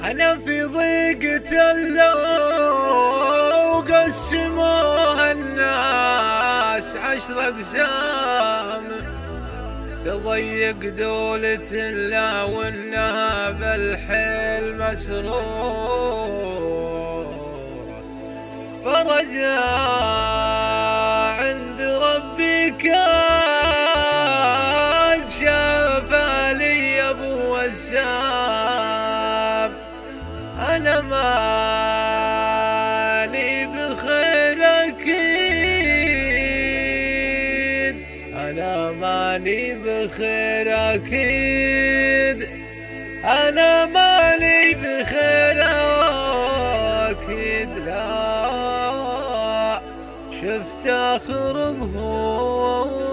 أنا في ضيقة لو قسموها الناس 10 أقسام تضيق دولة لا وإنها بالحيل مسرور. فرجاء عند ربي كان شاف لي أبو وسام. أنا ماني بخير أكيد، أنا ماني بخير أكيد، أنا ماني بخير أكيد. لا شفت آخر ظهور